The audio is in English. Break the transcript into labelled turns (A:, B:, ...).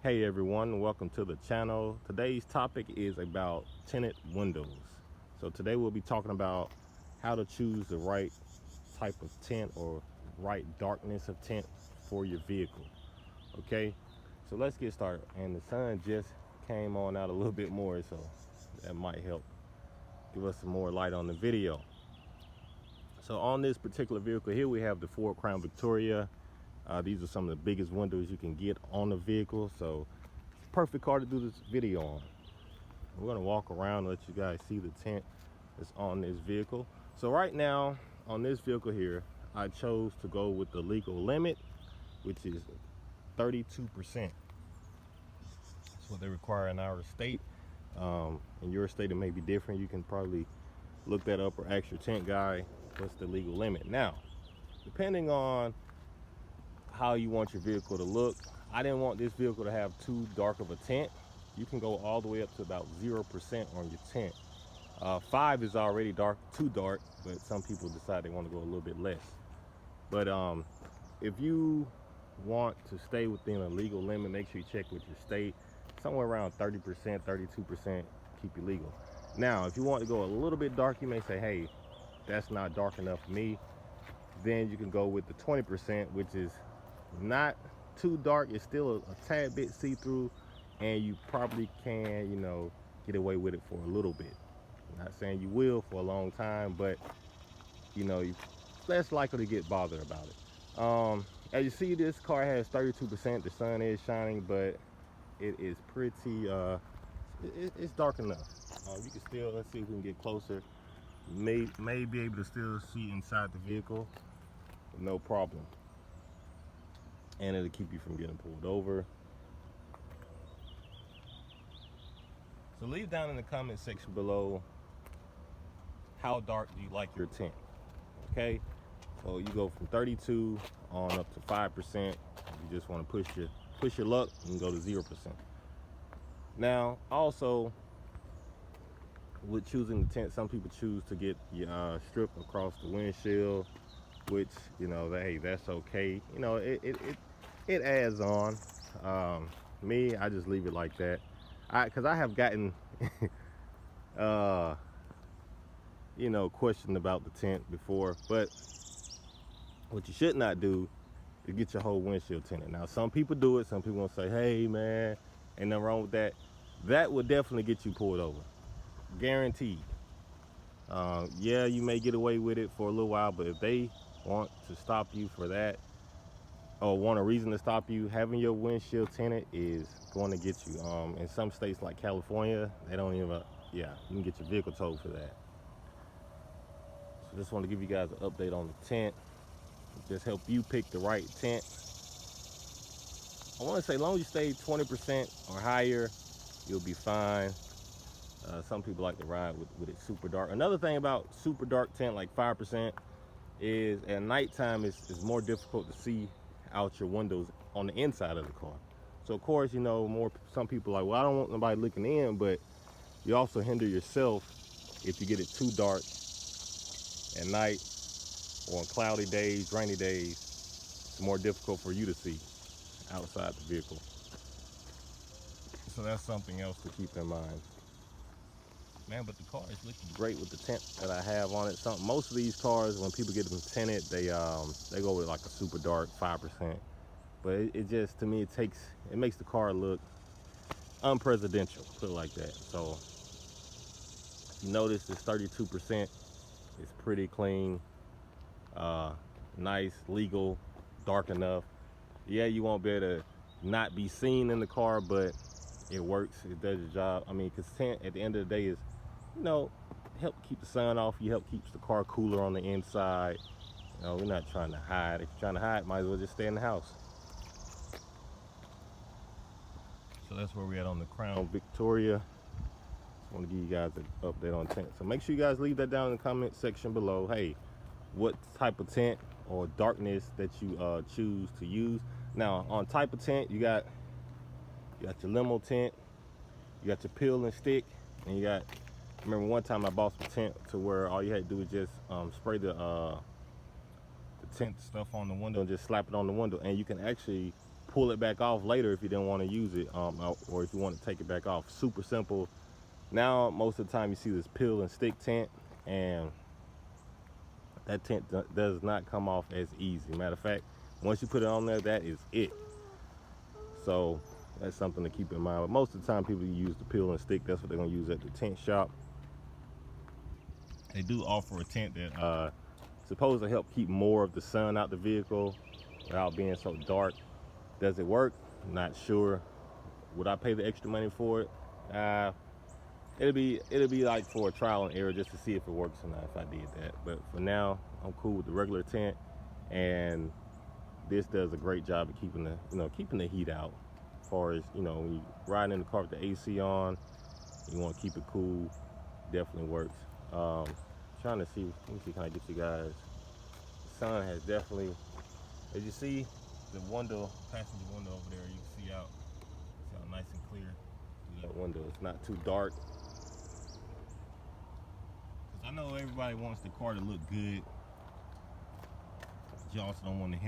A: Hey everyone, welcome to the channel. Today's topic is about tinted windows. So today we'll be talking about how to choose the right type of tint or right darkness of tint for your vehicle. Okay, so let's get started. And the sun just came on out a little bit more, so that might help give us some more light on the video. So on this particular vehicle here, we have the Ford Crown Victoria. These are some of the biggest windows you can get on the vehicle, so it's a perfect car to do this video on. We're gonna walk around and let you guys see the tint that's on this vehicle. So right now on this vehicle here, I chose to go with the legal limit, which is 32%. That's what they require in our state. In your state it may be different. You can probably look that up or ask your tint guy what's the legal limit. Now, depending on how you want your vehicle to look, I didn't want this vehicle to have too dark of a tint. You can go all the way up to about 0% on your tint. 5 is already dark, too dark, but some people decide they want to go a little bit less. But if you want to stay within a legal limit, make sure you check with your state. Somewhere around 30%, 32%, keep you legal. Now, if you want to go a little bit dark, you may say, hey, that's not dark enough for me. Then you can go with the 20%, which is not too dark. It's still a tad bit see-through, and you probably can, get away with it for a little bit. I'm not saying you will for a long time, but you're less likely to get bothered about it. As you see, this car has 32%. The sun is shining, but it is pretty it's dark enough. You can still, let's see if we can get closer. May be able to still see inside the vehicle with no problem, and it'll keep you from getting pulled over. So leave down in the comment section below, how dark do you like your tint? Okay, so you go from 32 on up to 5%. If you just want to push your luck, you can go to 0%. Now also, with choosing the tint, some people choose to get your strip across the windshield, which hey, that's okay. It adds on. Me, I just leave it like that. Because I have gotten questioned about the tint before. But what you should not do is get your whole windshield tinted. Now, some people do it. Some people will say, hey man, ain't nothing wrong with that. That would definitely get you pulled over, guaranteed. Yeah, you may get away with it for a little while, but if they want to stop you for that, or want a reason to stop you, having your windshield tinted is going to get you. In some states like California, they don't even, you can get your vehicle towed for that. So just want to give you guys an update on the tint. Just help you pick the right tint. I want to say, as long as you stay 20% or higher, you'll be fine. Some people like to ride with it super dark. Another thing about super dark tint, like 5%, is at nighttime it's more difficult to see out your windows on the inside of the car. So of course, some people are like, well, I don't want nobody looking in, but you also hinder yourself if you get it too dark at night, or on cloudy days, rainy days. It's more difficult for you to see outside the vehicle. So that's something else to keep in mind. Man, but the car is looking great with the tint that I have on it. Most of these cars, when people get them tinted, they go with like a super dark 5%. But it just, to me, it makes the car look unpresidential, put it like that. So you notice this 32% is pretty clean, nice, legal, dark enough. Yeah, you won't be able to not be seen in the car, but it works. It does the job. I mean, because tint at the end of the day is, help keep the sun off you, help keeps the car cooler on the inside. We're not trying to hide. If you're trying to hide, might as well just stay in the house. So that's where we're at on the Crown Victoria. Just want to give you guys an update on tint. So make sure you guys leave that down in the comment section below. Hey, what type of tint or darkness that you choose to use. Now, on type of tint, you got your limo tint, you got your peel and stick, and you got, remember one time I bought some tint to where all you had to do was just spray the tint stuff on the window and just slap it on the window, and you can actually pull it back off later if you didn't want to use it, or if you want to take it back off. Super simple. Now most of the time you see this peel and stick tint, and that tint does not come off as easy. Matter of fact, once you put it on there, that is it. So that's something to keep in mind. But most of the time people use the peel and stick. That's what they're gonna use at the tint shop. They do offer a tint that supposed to help keep more of the sun out the vehicle without being so dark. Does it work? Not sure. Would I pay the extra money for it? It'll be like for a trial and error just to see if it works or not if I did that. But for now, I'm cool with the regular tint, and this does a great job of keeping the heat out. As far as when you riding in the car with the AC on, you want to keep it cool. Definitely works. Trying to see. Let me see. Can I get you guys? The sun has definitely, as you see, the window, passenger window over there, you can see out. See how nice and clear through that window. It's not too dark. Cause I know everybody wants the car to look good. But you also don't want to